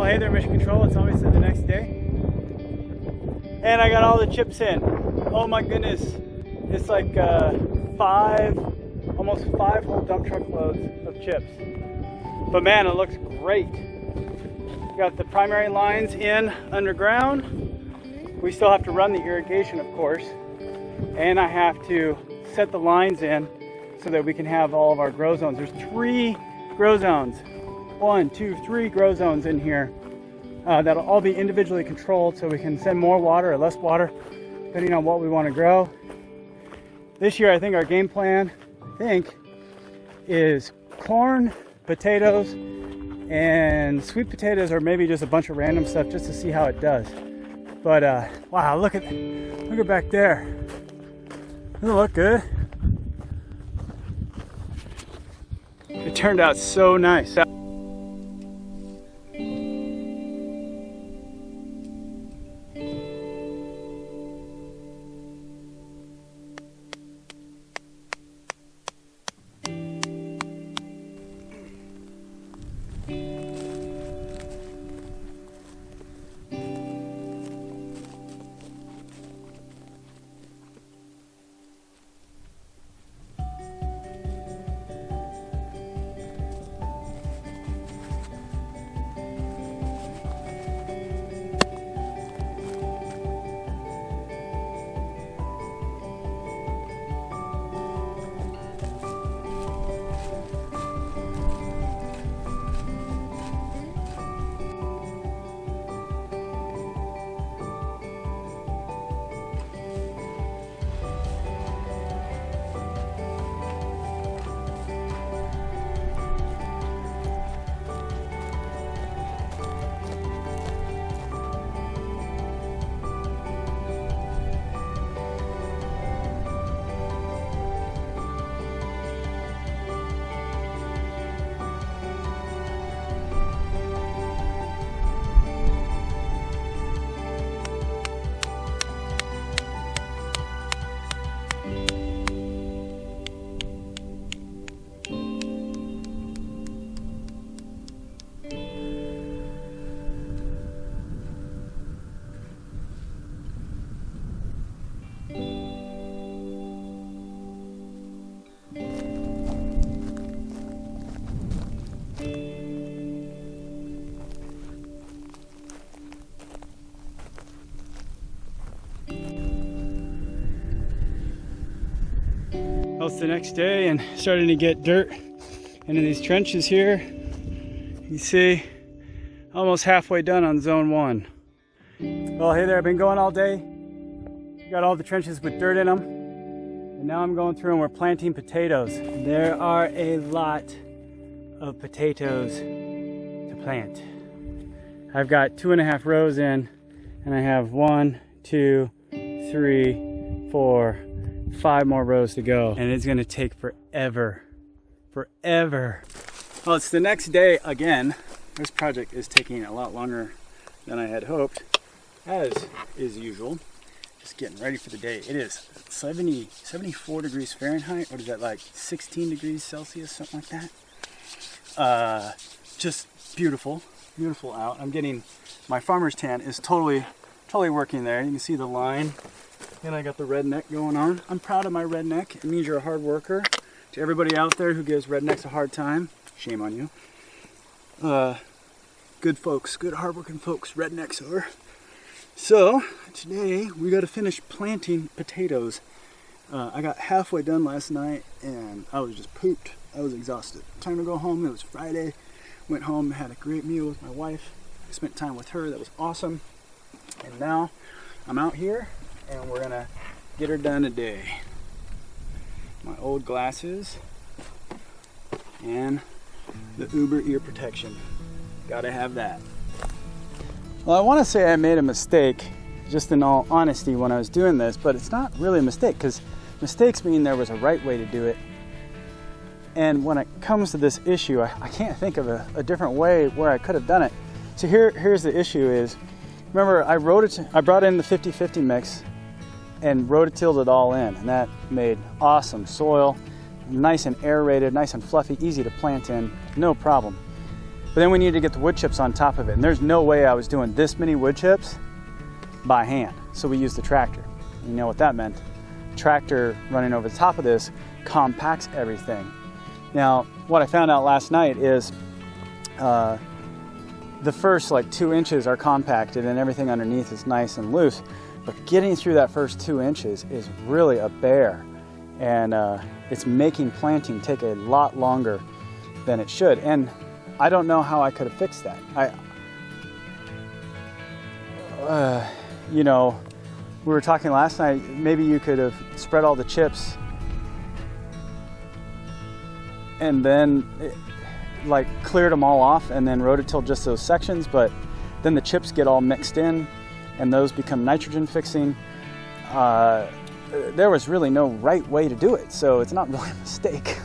hey there, Mission Control. It's obviously the next day. And I got all the chips in. Oh my goodness. It's like almost five whole dump truck loads of chips. But man, it looks great. Got the primary lines in underground. We still have to run the irrigation, of course. And I have to set the lines in so that we can have all of our grow zones. There's 3 grow zones. 1, 2, 3 grow zones in here. That'll all be individually controlled so we can send more water or less water depending on what we want to grow. This year I think our game plan, is corn, potatoes, and sweet potatoes, or maybe just a bunch of random stuff just to see how it does. But wow, look at back there. Doesn't it look good? It turned out so nice. Well, it's the next day and starting to get dirt into these trenches here. You see, almost halfway done on zone 1. Well, hey there, I've been going all day. Got all the trenches with dirt in them. And now I'm going through and we're planting potatoes. There are a lot of potatoes to plant. I've got 2.5 rows in, and I have 1, 2, 3, 4, 5 more rows to go, and it's gonna take forever. Well, it's the next day again. This project is taking a lot longer than I had hoped, as is usual. Just getting ready for the day. It is 74 degrees Fahrenheit. What is that, like 16 degrees Celsius, something like that? Just beautiful out. I'm getting, my farmer's tan is totally working there. You can see the line. And I got the redneck going on. I'm proud of my redneck. It means you're a hard worker. To everybody out there who gives rednecks a hard time, shame on you. Good folks, good hardworking folks, rednecks are. So today we got to finish planting potatoes. I got halfway done last night and I was just pooped. I was exhausted. Time to go home. It was Friday. Went home, had a great meal with my wife. I spent time with her. That was awesome. And now I'm out here and we're gonna get her done today. My old glasses and the Uber ear protection. Gotta have that. Well, I want to say I made a mistake, just in all honesty, when I was doing this, but it's not really a mistake, because mistakes mean there was a right way to do it. And when it comes to this issue, I can't think of a different way where I could have done it. So here's the issue is, remember I brought in the 50-50 mix and rototilled it all in, and that made awesome soil, nice and aerated, nice and fluffy, easy to plant in, no problem. But then we needed to get the wood chips on top of it. And there's no way I was doing this many wood chips by hand. So we used the tractor. You know what that meant? Tractor running over the top of this compacts everything. Now, what I found out last night is the first like 2 inches are compacted and everything underneath is nice and loose. But getting through that first 2 inches is really a bear. And it's making planting take a lot longer than it should. And I don't know how I could have fixed that. You know, we were talking last night, maybe you could have spread all the chips and then like cleared them all off and then rototilled just those sections, but then the chips get all mixed in and those become nitrogen fixing. There was really no right way to do it, so it's not really a mistake.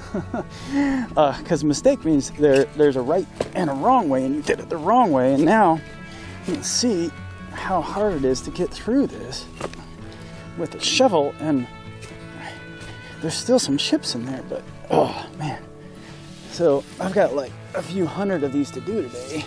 Because mistake means there's a right and a wrong way, and you did it the wrong way, and now you can see how hard it is to get through this with a shovel, and there's still some chips in there, but oh man. So I've got like a few hundred of these to do today.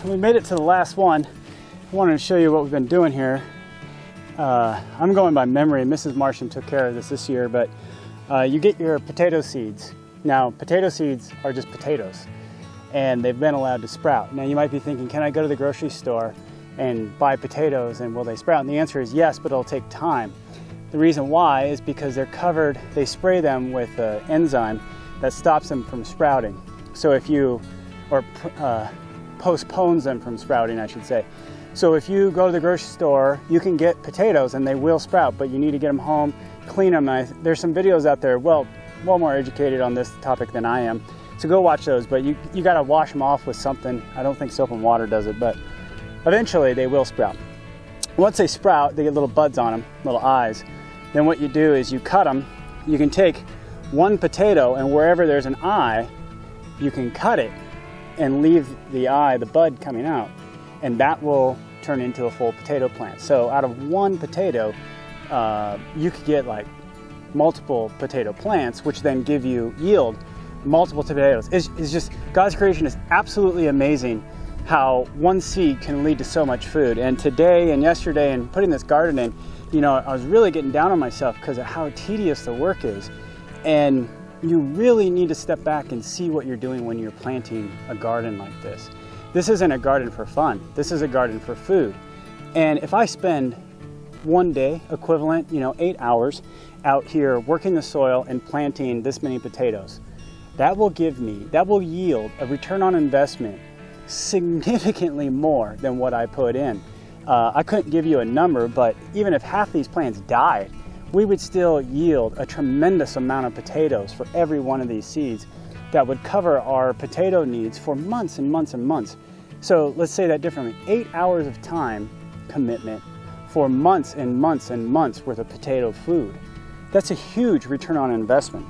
We made it to the last one. I wanted to show you what we've been doing here. I'm going by memory. Mrs. Martian took care of this year, but you get your potato seeds. Now, potato seeds are just potatoes, and they've been allowed to sprout. Now, you might be thinking, can I go to the grocery store and buy potatoes, and will they sprout? And the answer is yes, but it'll take time. The reason why is because they're covered, they spray them with an enzyme that stops them from sprouting. So if you, or postpones them from sprouting, I should say. So if you go to the grocery store, you can get potatoes and they will sprout, but you need to get them home, clean them. There's some videos out there, well more educated on this topic than I am, so go watch those, but you gotta wash them off with something. I don't think soap and water does it, but eventually they will sprout. Once they sprout, they get little buds on them, little eyes. Then what you do is you cut them. You can take one potato, and wherever there's an eye, you can cut it and leave the eye, the bud coming out, and that will turn into a full potato plant. So out of one potato, you could get like multiple potato plants, which then give you yield multiple potatoes. It's just, God's creation is absolutely amazing how one seed can lead to so much food. And today and yesterday and putting this garden in, you know, I was really getting down on myself because of how tedious the work is. And you really need to step back and see what you're doing when you're planting a garden like this. This isn't a garden for fun. This is a garden for food. And if I spend one day equivalent, 8 hours out here working the soil and planting this many potatoes, that will yield a return on investment significantly more than what I put in. I couldn't give you a number, but even if half these plants died, we would still yield a tremendous amount of potatoes for every one of these seeds that would cover our potato needs for months and months and months. So let's say that differently. 8 hours of time commitment for months and months and months worth of potato food. That's a huge return on investment.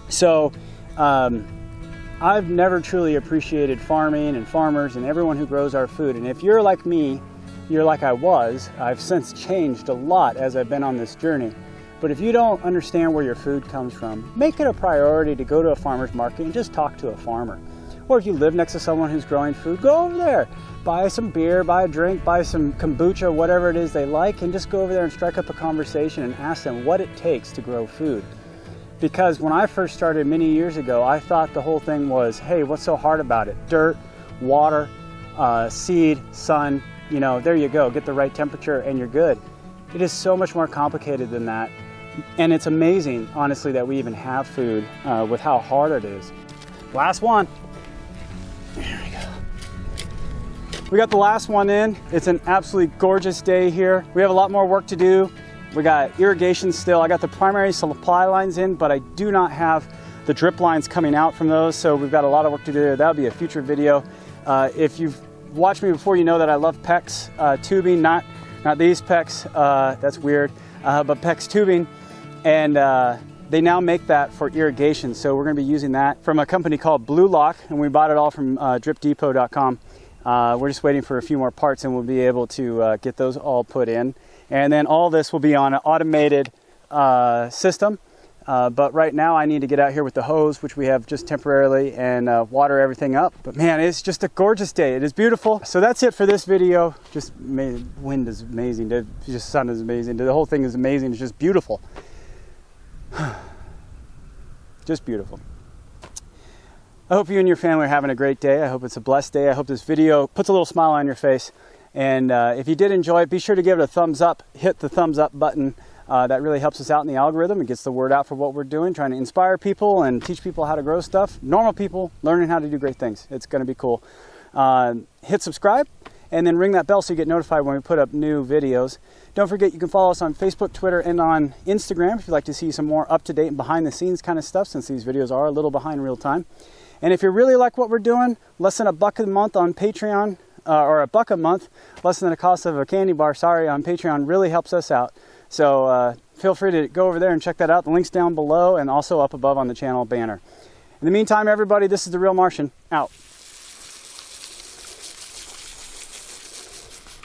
So I've never truly appreciated farming and farmers and everyone who grows our food. And if you're like me, you're like I was. I've since changed a lot as I've been on this journey. But if you don't understand where your food comes from, make it a priority to go to a farmer's market and just talk to a farmer. Or if you live next to someone who's growing food, go over there, buy some beer, buy a drink, buy some kombucha, whatever it is they like, and just go over there and strike up a conversation and ask them what it takes to grow food. Because when I first started many years ago, I thought the whole thing was, hey, what's so hard about it? Dirt, water, seed, sun, there you go, get the right temperature and you're good. It is so much more complicated than that. And it's amazing, honestly, that we even have food with how hard it is. Last one. There we go. We got the last one in. It's an absolutely gorgeous day here. We have a lot more work to do. We got irrigation still. I got the primary supply lines in, but I do not have the drip lines coming out from those, so we've got a lot of work to do there. That'll be a future video. If you've watched me before, you know that I love PEX tubing, not not these PEX, that's weird, but PEX tubing, and they now make that for irrigation. So we're going to be using that from a company called Blue Lock, and we bought it all from dripdepot.com. We're just waiting for a few more parts and we'll be able to get those all put in. And then all this will be on an automated system. But right now I need to get out here with the hose, which we have just temporarily, and water everything up. But man, it's just a gorgeous day. It is beautiful. So that's it for this video. Just wind is amazing. Just sun is amazing. The whole thing is amazing. It's just beautiful. Just beautiful. I hope you and your family are having a great day. I hope it's a blessed day. I hope this video puts a little smile on your face. And if you did enjoy it, be sure to give it a thumbs up. Hit the thumbs up button. That really helps us out in the algorithm. It gets the word out for what we're doing, trying to inspire people and teach people how to grow stuff. Normal people learning how to do great things. It's going to be cool. Hit subscribe and then ring that bell so you get notified when we put up new videos. Don't forget, you can follow us on Facebook, Twitter, and on Instagram if you'd like to see some more up-to-date and behind-the-scenes kind of stuff, since these videos are a little behind real time. And if you really like what we're doing, less than $1 a month on Patreon, or $1 a month, less than the cost of a candy bar, on Patreon, really helps us out. So feel free to go over there and check that out. The link's down below and also up above on the channel banner. In the meantime, everybody, this is The Real Martian, out.